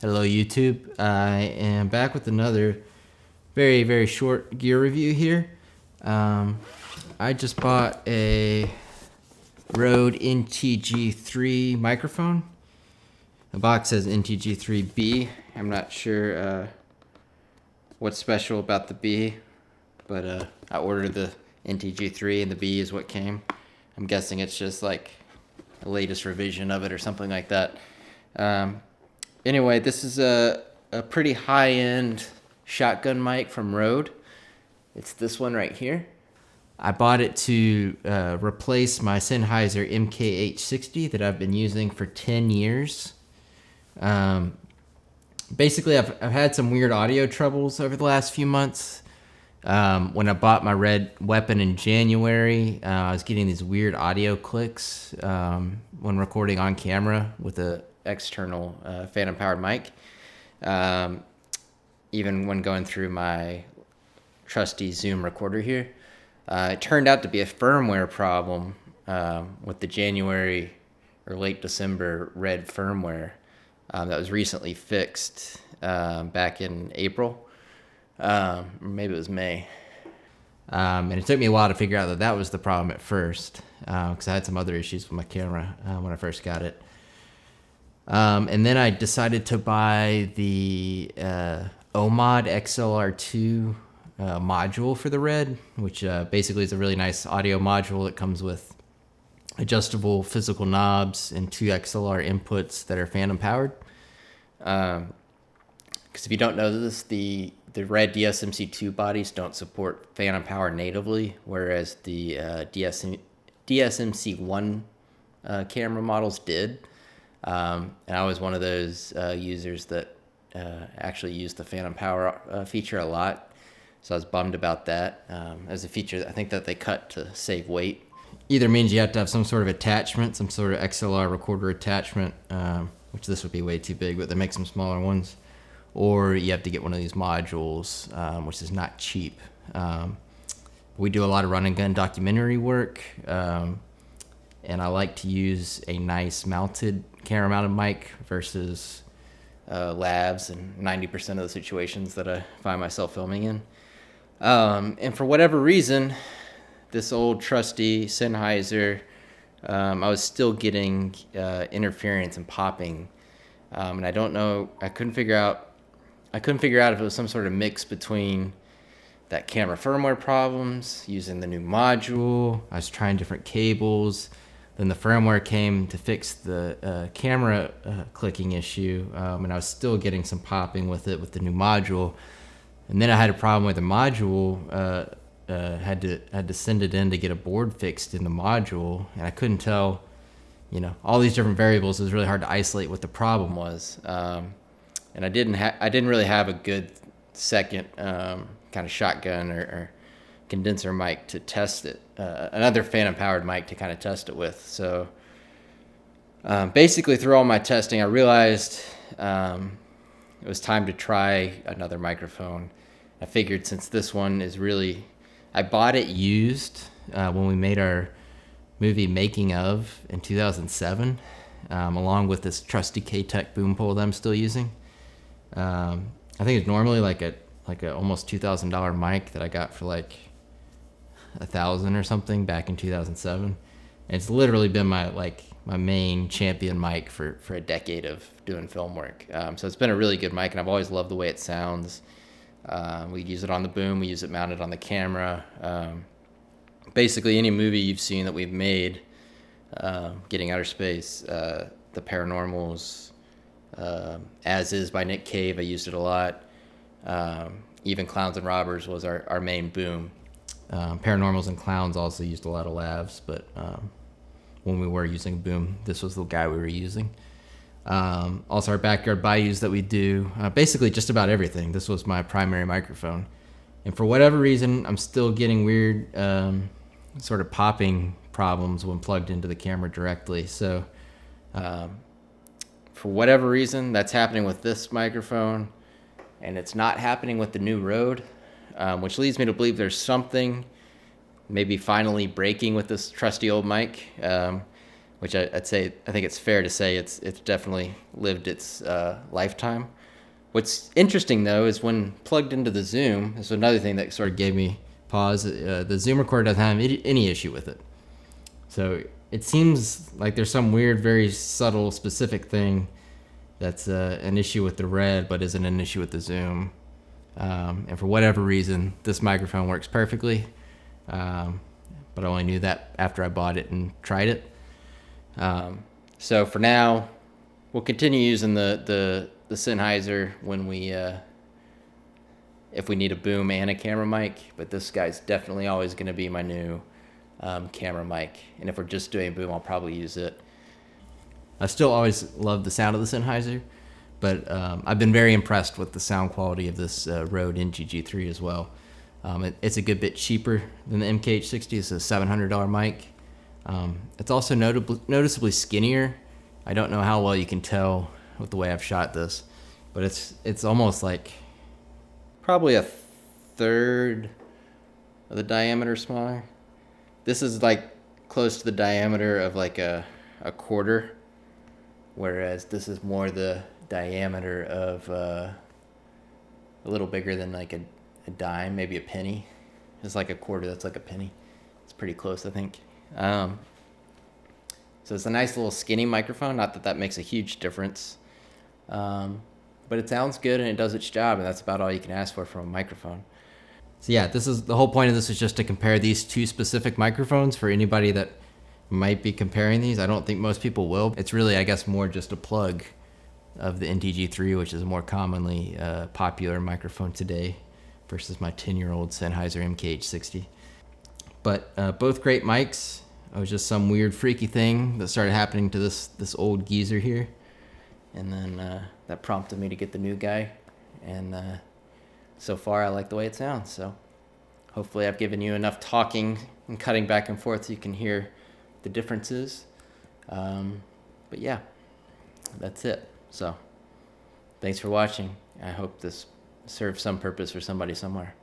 Hello YouTube, I am back with another very short gear review here. I just bought a Rode NTG3 microphone. The box says NTG3B. I'm not sure what's special about the B, but I ordered the NTG3 and the B is what came. I'm guessing it's just like the latest revision of it or something like that. Anyway, this is a pretty high-end shotgun mic from Rode. It's this one right here. I bought it to replace my Sennheiser MKH60 that I've been using for 10 years. Basically, I've had some weird audio troubles over the last few months. When I bought my Red Weapon in January, I was getting these weird audio clicks when recording on camera with a external phantom powered mic. Even when going through my trusty Zoom recorder here, it turned out to be a firmware problem with the January or late December Red firmware that was recently fixed back in April. Or maybe it was May. And it took me a while to figure out that was the problem at first, because I had some other issues with my camera when I first got it. And then I decided to buy the OMOD XLR2 module for the Red, which basically is a really nice audio module. It comes with adjustable physical knobs and 2 XLR inputs that are phantom powered. Because if you don't know this, the Red DSMC2 bodies don't support phantom power natively, whereas the DSMC1 camera models did. And I was one of those users that actually used the phantom power feature a lot. So I was bummed about that. As a feature, I think that they cut to save weight. Either means you have to have some sort of attachment, some sort of XLR recorder attachment, which this would be way too big, but they make some smaller ones. Or you have to get one of these modules, which is not cheap. We do a lot of run and gun documentary work, and I like to use a nice camera mounted mic versus lavs in 90% of the situations that I find myself filming in. And for whatever reason, this old trusty Sennheiser, I was still getting interference and popping, and I don't know. I couldn't figure out if it was some sort of mix between that camera firmware problems, using the new module. I was trying different cables. Then the firmware came to fix the camera clicking issue, and I was still getting some popping with it with the new module. And then I had a problem with the module. Had to send it in to get a board fixed in the module, and I couldn't tell, all these different variables. It was really hard to isolate what the problem was. And I didn't really have a good second kind of shotgun or condenser mic to test it, another phantom powered mic to kind of test it with. So basically through all my testing, I realized it was time to try another microphone. I figured since this one is really, I bought it used when we made our movie Making Of in 2007, along with this trusty K-Tech boom pole that I'm still using. I think it's normally like a almost $2,000 mic that I got for like $1,000 or something back in 2007. And it's literally been my main champion mic for a decade of doing film work. So it's been a really good mic, and I've always loved the way it sounds. We use it on the boom. We use it mounted on the camera. Basically any movie you've seen that we've made, Getting Outer Space, The Paranormals, As Is by Nick Cave, I used it a lot. Even Clowns and Robbers was our main boom. Paranormals and Clowns also used a lot of lavs, but when we were using boom, this was the guy we were using. Also our backyard bayous that we do, basically just about everything. This was my primary microphone. And for whatever reason, I'm still getting weird sort of popping problems when plugged into the camera directly. So for whatever reason, that's happening with this microphone, and it's not happening with the new Rode, which leads me to believe there's something maybe finally breaking with this trusty old mic, which I'd say, I think it's fair to say it's definitely lived its lifetime. What's interesting though is when plugged into the Zoom, this is another thing that sort of gave me pause. The Zoom recorder doesn't have any issue with it. So it seems like there's some weird, very subtle, specific thing that's an issue with the Red, but isn't an issue with the Zoom. And for whatever reason, this microphone works perfectly. But I only knew that after I bought it and tried it. So for now, we'll continue using the Sennheiser when if we need a boom and a camera mic, but this guy's definitely always going to be my new camera mic. And if we're just doing boom, I'll probably use it. I still always love the sound of the Sennheiser, but I've been very impressed with the sound quality of this Rode NTG3 as well. It's a good bit cheaper than the MKH60. It's a $700 mic. It's also noticeably skinnier. I don't know how well you can tell with the way I've shot this, but it's almost like probably a third of the diameter smaller. This is like close to the diameter of like a quarter, whereas this is more the diameter of a little bigger than like a dime, maybe a penny. It's like a quarter, that's like a penny. It's pretty close, I think. So it's a nice little skinny microphone, not that makes a huge difference. But it sounds good and it does its job, and that's about all you can ask for from a microphone. So yeah, this is the whole point of this, is just to compare these two specific microphones for anybody that might be comparing these. I don't think most people will. It's really, I guess, more just a plug of the NTG3, which is a more commonly popular microphone today, versus my 10-year-old Sennheiser MKH60. But both great mics. It was just some weird freaky thing that started happening to this old geezer here. And then that prompted me to get the new guy. And so far I like the way it sounds. So hopefully I've given you enough talking and cutting back and forth so you can hear the differences. But yeah, that's it. So thanks for watching. I hope this serves some purpose for somebody somewhere.